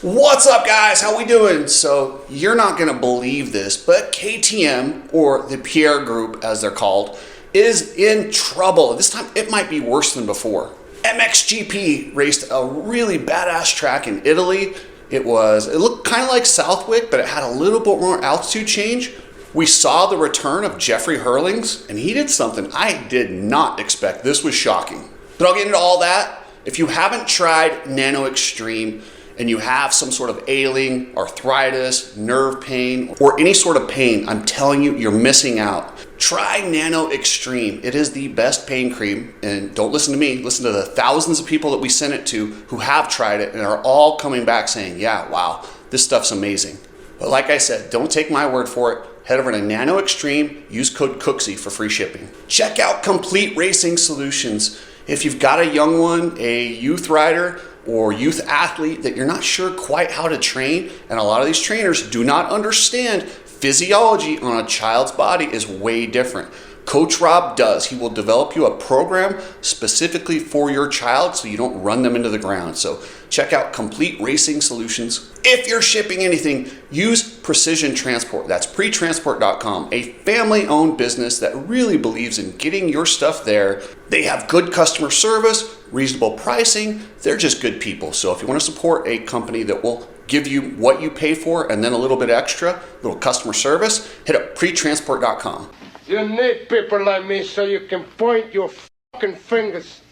What's up, guys? How we doing? So you're not gonna believe this, but KTM, or the Pierre group as they're called, is in trouble. This time it might be worse than before. MXGP raced a really badass track in Italy. It looked kind of like Southwick, but it had a little bit more altitude change. We saw the return of Jeffrey Herlings, and he did something I did not expect. This was shocking. But I'll get into all that. If you haven't tried Nano-Xtreme, and you have some sort of ailing, arthritis, nerve pain, or any sort of pain, I'm telling you, you're missing out. Try Nano-Xtreme. It is the best pain cream, and don't listen to me, listen to the thousands of people that we sent it to who have tried it and are all coming back saying, yeah, wow, this stuff's amazing. But like I said, don't take my word for it. Head over to Nano-Xtreme, use code COOKSY for free shipping. Check out Complete Racing Solutions. If you've got a young one, a youth rider, or youth athlete that you're not sure quite how to train, and a lot of these trainers do not understand physiology on a child's body is way different. Coach Rob does. He will develop you a program specifically for your child so you don't run them into the ground. So check out Complete Racing Solutions. If you're shipping anything, use Precision Transport. That's pretransport.com, a family-owned business that really believes in getting your stuff there. They have good customer service, reasonable pricing. They're just good people. So if you want to support a company that will give you what you pay for and then a little bit extra, little customer service, hit up pretransport.com. You need people like me so you can point your fucking fingers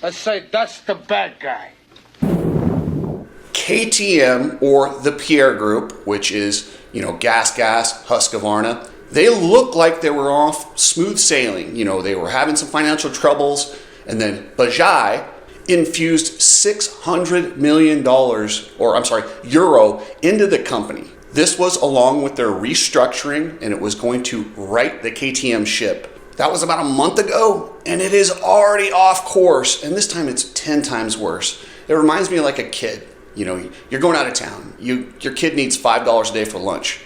and say, that's the bad guy. KTM, or the Pierre group, which is, Gas, Husqvarna, they look like they were off smooth sailing. They were having some financial troubles, and then Bajaj infused $600 million, euro into the company. This was along with their restructuring, and it was going to right the KTM ship. That was about a month ago, and it is already off course, and this time it's 10 times worse. It reminds me of like a kid. You're going out of town. Your kid needs $5 a day for lunch.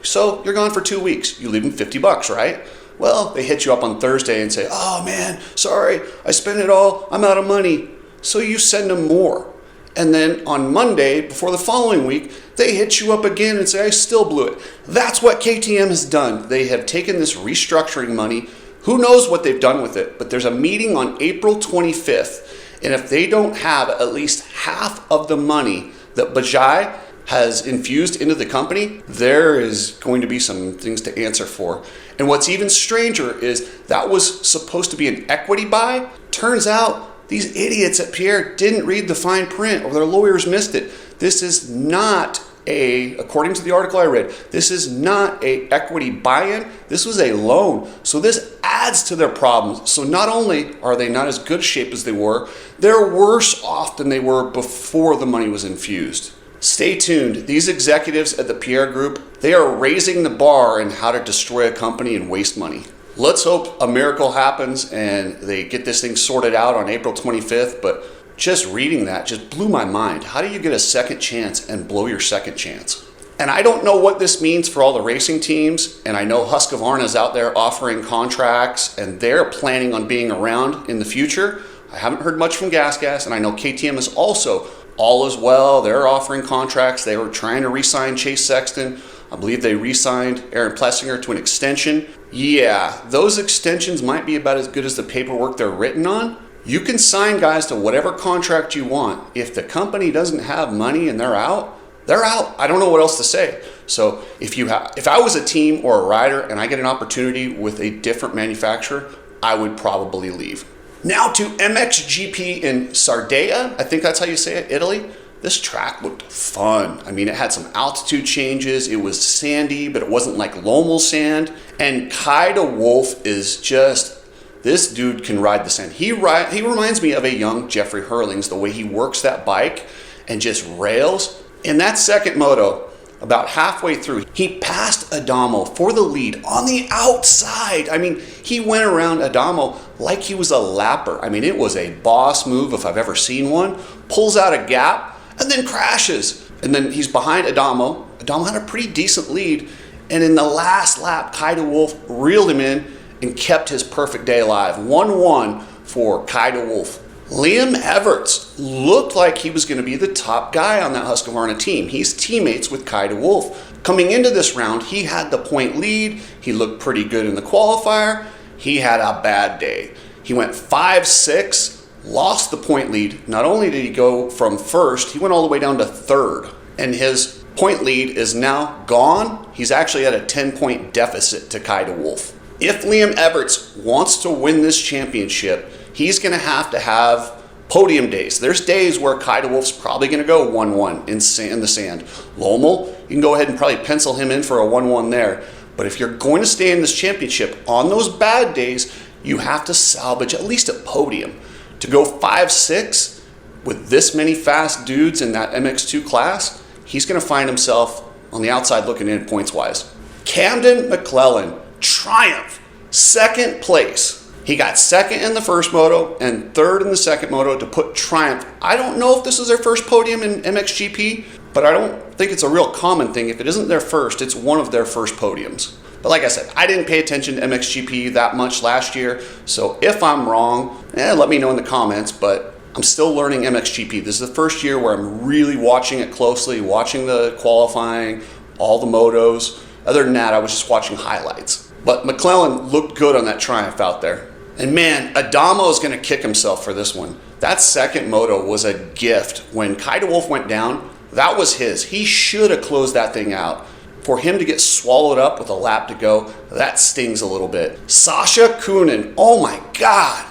So you're gone for 2 weeks. You leave them $50, right? Well, they hit you up on Thursday and say, oh man, sorry, I spent it all, I'm out of money. So you send them more. And then on Monday, before the following week, they hit you up again and say, I still blew it. That's what KTM has done. They have taken this restructuring money. Who knows what they've done with it? But there's a meeting on April 25th. And if they don't have at least half of the money that Bajaj has infused into the company, there is going to be some things to answer for. And what's even stranger is that was supposed to be an equity buy. Turns out these idiots at Pierre didn't read the fine print, or their lawyers missed it. This is not according to the article I read, this is not a equity buy-in. This was a loan. So this adds to their problems. So not only are they not as good a shape as they were, they're worse off than they were before the money was infused. Stay tuned. These executives at the Pierre Group, they are raising the bar in how to destroy a company and waste money. Let's hope a miracle happens and they get this thing sorted out on April 25th, but just reading that just blew my mind. How do you get a second chance and blow your second chance? And I don't know what this means for all the racing teams, and I know Husqvarna is out there offering contracts and they're planning on being around in the future. I haven't heard much from Gas, and I know KTM is also all as well. They're offering contracts. They were trying to re-sign Chase Sexton. I believe they re-signed Aaron Plessinger to an extension. Yeah, those extensions might be about as good as the paperwork they're written on. You can sign guys to whatever contract you want. If the company doesn't have money and they're out, they're out. I don't know what else to say. So if I was a team or a rider and I get an opportunity with a different manufacturer, I would probably leave. Now to MXGP in Sardinia, I think that's how you say it, Italy. This track looked fun. I mean, it had some altitude changes. It was sandy, but it wasn't like Lommel sand. And Kai de Wolf is just, this dude can ride the sand. He reminds me of a young Jeffrey Herlings, the way he works that bike and just rails. In that second moto, about halfway through, he passed Adamo for the lead on the outside. I mean, he went around Adamo like he was a lapper. I mean, it was a boss move if I've ever seen one. Pulls out a gap and then crashes. And then he's behind Adamo. Adamo had a pretty decent lead. And in the last lap, Kai de Wolf reeled him in and kept his perfect day alive. 1-1 for Kai de Wolf. Liam Everts looked like he was going to be the top guy on that Husqvarna team. He's teammates with Kai de Wolf. Coming into this round, he had the point lead. He looked pretty good in the qualifier. He had a bad day. He went 5-6, lost the point lead. Not only did he go from first, he went all the way down to third. And his point lead is now gone. He's actually at a 10-point deficit to Kai de Wolf. If Liam Everts wants to win this championship, he's going to have podium days. There's days where Kai de Wolf's probably going to go 1-1 in the sand. Lommel, you can go ahead and probably pencil him in for a 1-1 there. But if you're going to stay in this championship, on those bad days, you have to salvage at least a podium. To go 5-6 with this many fast dudes in that MX2 class, he's going to find himself on the outside looking in points-wise. Camden McClellan, triumph, second place. He got second in the first moto and third in the second moto to put Triumph. I don't know if this is their first podium in MXGP, but I don't think it's a real common thing. If it isn't their first, it's one of their first podiums. But like I said, I didn't pay attention to MXGP that much last year, so if I'm wrong, let me know in the comments, but I'm still learning MXGP. This is the first year where I'm really watching it closely, watching the qualifying, all the motos. Other than that, I was just watching highlights. But McClellan looked good on that Triumph out there. And man, Adamo is going to kick himself for this one. That second moto was a gift. When Kai de Wolf went down, that was his. He should have closed that thing out. For him to get swallowed up with a lap to go, that stings a little bit. Sasha Coenen, oh my God.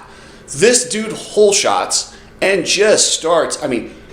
This dude hole shots and just starts,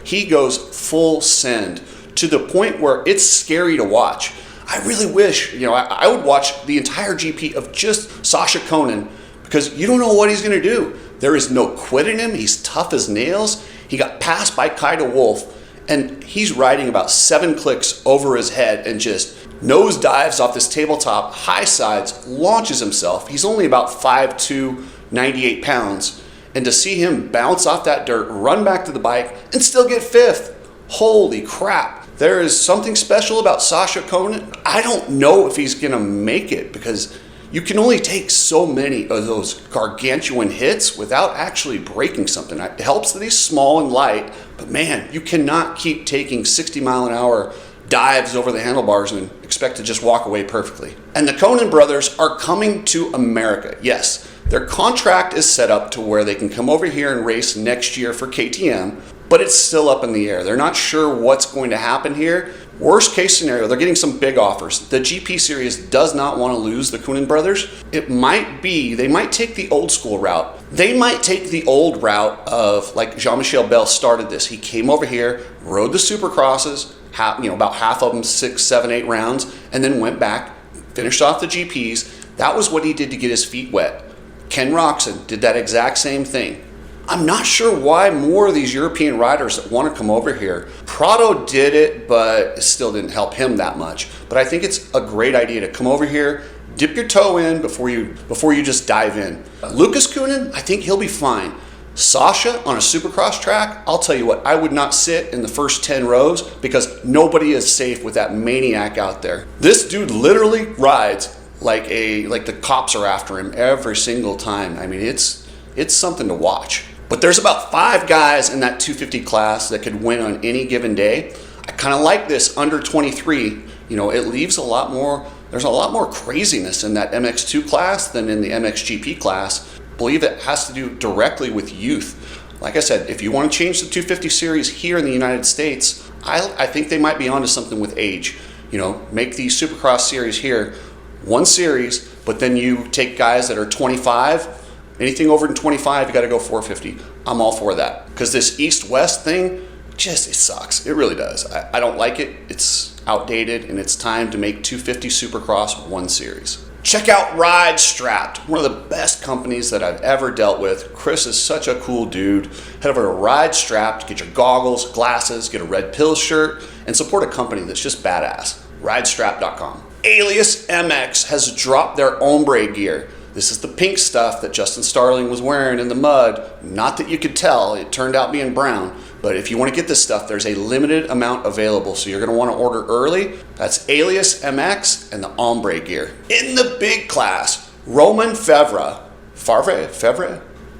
he goes full send to the point where it's scary to watch. I really wish, I would watch the entire GP of just Sasha Coenen, because you don't know what he's going to do. There is no quit in him. He's tough as nails. He got passed by Kai de Wolf, and he's riding about 7 clicks over his head and just nose dives off this tabletop, high sides, launches himself. He's only about 5'2", 98 pounds. And to see him bounce off that dirt, run back to the bike, and still get 5th. Holy crap. There is something special about Sasha Coenen. I don't know if he's going to make it, because you can only take so many of those gargantuan hits without actually breaking something. It helps that he's small and light, but man, you cannot keep taking 60-mile-an-hour dives over the handlebars and expect to just walk away perfectly. And the Coenen brothers are coming to America. Yes, their contract is set up to where they can come over here and race next year for KTM, but it's still up in the air. They're not sure what's going to happen here. Worst case scenario, they're getting some big offers. The GP Series does not want to lose the Coenen brothers. It might be, they might take the old school route. They might take the old route of, like Jean-Michel Bell started this. He came over here, rode the Supercrosses, about half of them, 6, 7, 8 rounds, and then went back, finished off the GPs. That was what he did to get his feet wet. Ken Roczen did that exact same thing. I'm not sure why more of these European riders that want to come over here. Prado did it, but it still didn't help him that much. But I think it's a great idea to come over here, dip your toe in before you just dive in. Lucas Coenen, I think he'll be fine. Sasha on a Supercross track, I'll tell you what, I would not sit in the first 10 rows because nobody is safe with that maniac out there. This dude literally rides like the cops are after him every single time. It's something to watch. But there's about 5 guys in that 250 class that could win on any given day. I kind of like this under 23. It leaves there's a lot more craziness in that MX2 class than in the MXGP class. I believe it has to do directly with youth. Like I said, if you want to change the 250 series here in the United States, I think they might be onto something with age. Make the Supercross series here one series, but then you take guys that are 25. Anything over than 25, you got to go 450. I'm all for that. Because this East-West thing, it sucks. It really does. I don't like it. It's outdated, and it's time to make 250 Supercross one series. Check out Ride Strapped, one of the best companies that I've ever dealt with. Chris is such a cool dude. Head over to Ride Strapped, get your goggles, glasses, get a Red Pill shirt, and support a company that's just badass. Ridestrap.com. Alias MX has dropped their ombre gear. This is the pink stuff that Justin Starling was wearing in the mud. Not that you could tell, it turned out being brown. But if you want to get this stuff, there's a limited amount available, so you're going to want to order early. That's Alias MX and the ombre gear. In the big class, Romain Fevre.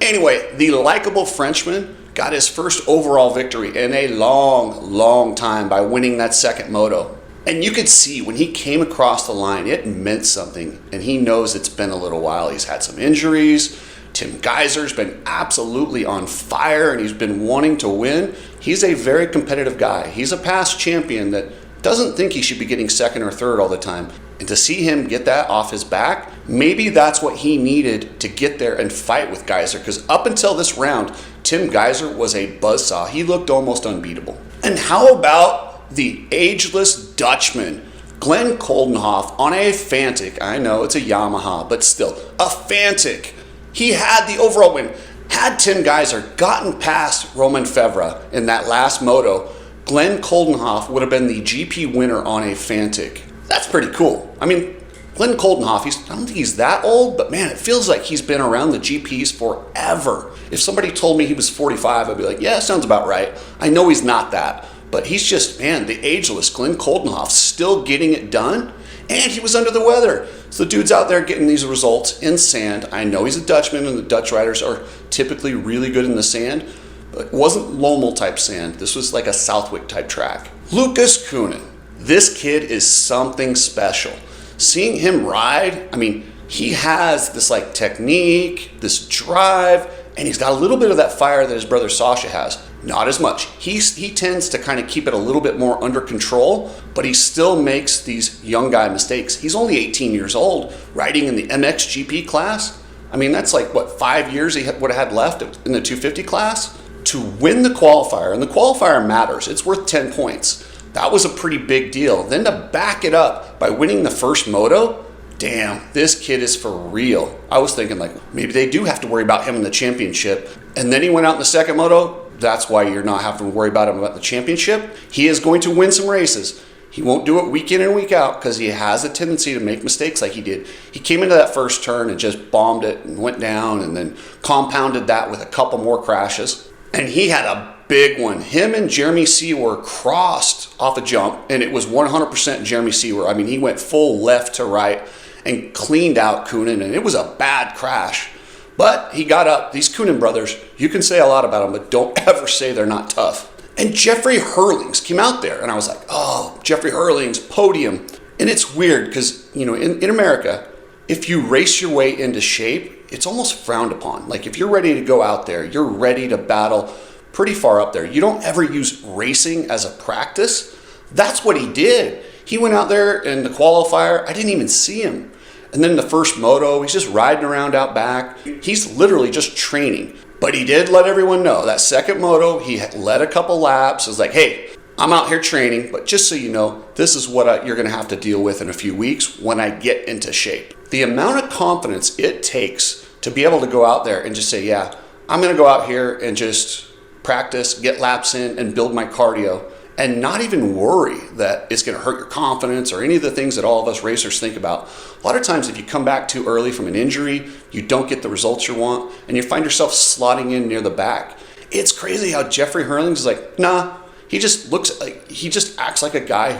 Anyway, the likable Frenchman got his first overall victory in a long time by winning that second moto. And you could see when he came across the line, it meant something. And he knows it's been a little while. He's had some injuries. Tim Geiser's been absolutely on fire and he's been wanting to win. He's a very competitive guy. He's a past champion that doesn't think he should be getting second or third all the time. And to see him get that off his back, maybe that's what he needed to get there and fight with Geiser. Because up until this round, Tim Geiser was a buzzsaw. He looked almost unbeatable. And how about the ageless Dutchman, Glenn Koldenhoff, on a Fantic? I know it's a Yamaha, but still, a Fantic. He had the overall win. Had Tim Geiser gotten past Romain Febvre in that last moto, Glenn Koldenhoff would have been the GP winner on a Fantic. That's pretty cool. I mean, Glenn Koldenhoff, I don't think he's that old, but man, it feels like he's been around the GPs forever. If somebody told me he was 45, I'd be like, yeah, sounds about right. I know he's not that, but he's just, man, the ageless Glenn Koldenhoff still getting it done, and he was under the weather. So the dude's out there getting these results in sand. I know he's a Dutchman, and the Dutch riders are typically really good in the sand, but it wasn't Lommel type sand. This was like a Southwick type track. Lucas Coenen. This kid is something special. Seeing him ride, I mean, he has this like technique, this drive, and he's got a little bit of that fire that his brother Sasha has. Not as much. He tends to kind of keep it a little bit more under control, but he still makes these young guy mistakes. He's only 18 years old, riding in the MXGP class. I mean, that's like, what, 5 years he would have had left in the 250 class? To win the qualifier, and the qualifier matters, it's worth 10 points. That was a pretty big deal. Then to back it up by winning the first moto, damn, this kid is for real. I was thinking like, maybe they do have to worry about him in the championship. And then he went out in the second moto. That's why you're not having to worry about him about the championship. He is going to win some races. He won't do it week in and week out because he has a tendency to make mistakes like he did. He came into that first turn and just bombed it and went down and then compounded that with a couple more crashes. And he had a big one. Him and Jeremy Seewer crossed off a jump, and it was 100% Jeremy Seewer. I mean, he went full left to right and cleaned out Coenen, and it was a bad crash. But he got up. These Coenen brothers, you can say a lot about them, but don't ever say they're not tough. And Jeffrey Herlings came out there, and I was like, oh, Jeffrey Herlings, podium. And it's weird because, you know, in America, if you race your way into shape, it's almost frowned upon. Like if you're ready to go out there, you're ready to battle pretty far up there. You don't ever use racing as a practice. That's what he did. He went out there in the qualifier. I didn't even see him. And then the first moto, he's just riding around out back. He's literally just training. But he did let everyone know that second moto, he led a couple laps. It was like, hey, I'm out here training, but just so you know, this is what you're going to have to deal with in a few weeks when I get into shape. The amount of confidence it takes to be able to go out there and just say, yeah, I'm going to go out here and just practice, get laps in, and build my cardio, and not even worry that it's going to hurt your confidence or any of the things that all of us racers think about. A lot of times if you come back too early from an injury, you don't get the results you want, and you find yourself slotting in near the back. It's crazy how Jeffrey Herlings is like, nah, he just acts like a guy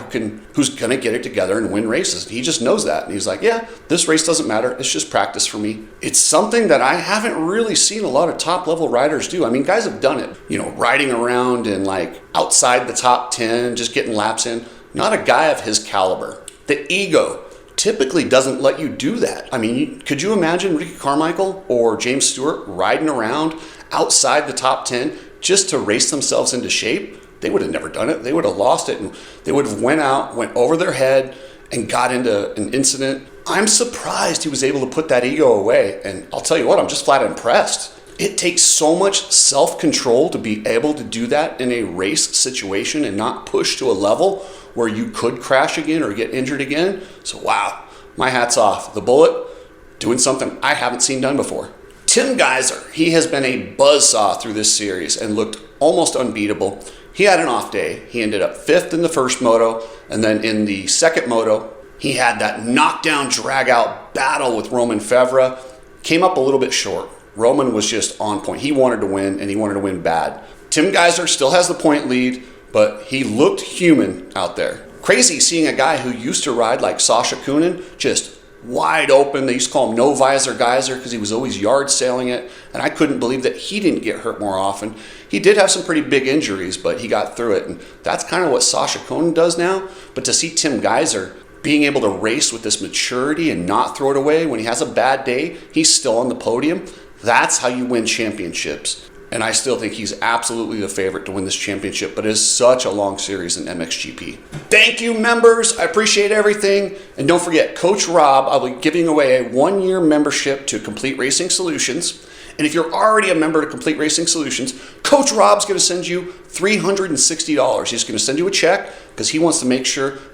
who's gonna get it together and win races. He just knows that. And he's like, yeah, this race doesn't matter. It's just practice for me. It's something that I haven't really seen a lot of top level riders do. I mean, guys have done it, you know, riding around and like outside the top 10, just getting laps in. Not a guy of his caliber. The ego typically doesn't let you do that. I mean, could you imagine Ricky Carmichael or James Stewart riding around outside the top 10 just to race themselves into shape? They would have never done it. They would have lost it, and they would have went over their head and got into an incident. I'm surprised he was able to put that ego away, and I'll tell you what, I'm just flat impressed. It takes so much self-control to be able to do that in a race situation and not push to a level where you could crash again or get injured again. So wow, my hat's off. The Bullet doing something I haven't seen done before. Tim Geiser, he has been a buzzsaw through this series and looked almost unbeatable. He had an off day. He ended up 5th in the first moto, and then in the second moto, he had that knockdown, drag-out battle with Romain Febvre. Came up a little bit short. Roman was just on point. He wanted to win, and he wanted to win bad. Tim Geiser still has the point lead, but he looked human out there. Crazy seeing a guy who used to ride like Sasha Coenen just wide open. They used to call him No Visor Geyser because he was always yard sailing it. And I couldn't believe that he didn't get hurt more often. He did have some pretty big injuries, but he got through it. And that's kind of what Sasha Coenen does now. But to see Tim Geyser being able to race with this maturity and not throw it away when he has a bad day, he's still on the podium. That's how you win championships. And I still think he's absolutely the favorite to win this championship, but it is such a long series in MXGP. Thank you, members. I appreciate everything. And don't forget, Coach Rob, I'll be giving away a 1-year membership to Complete Racing Solutions. And if you're already a member to Complete Racing Solutions, Coach Rob's going to send you $360. He's going to send you a check because he wants to make sure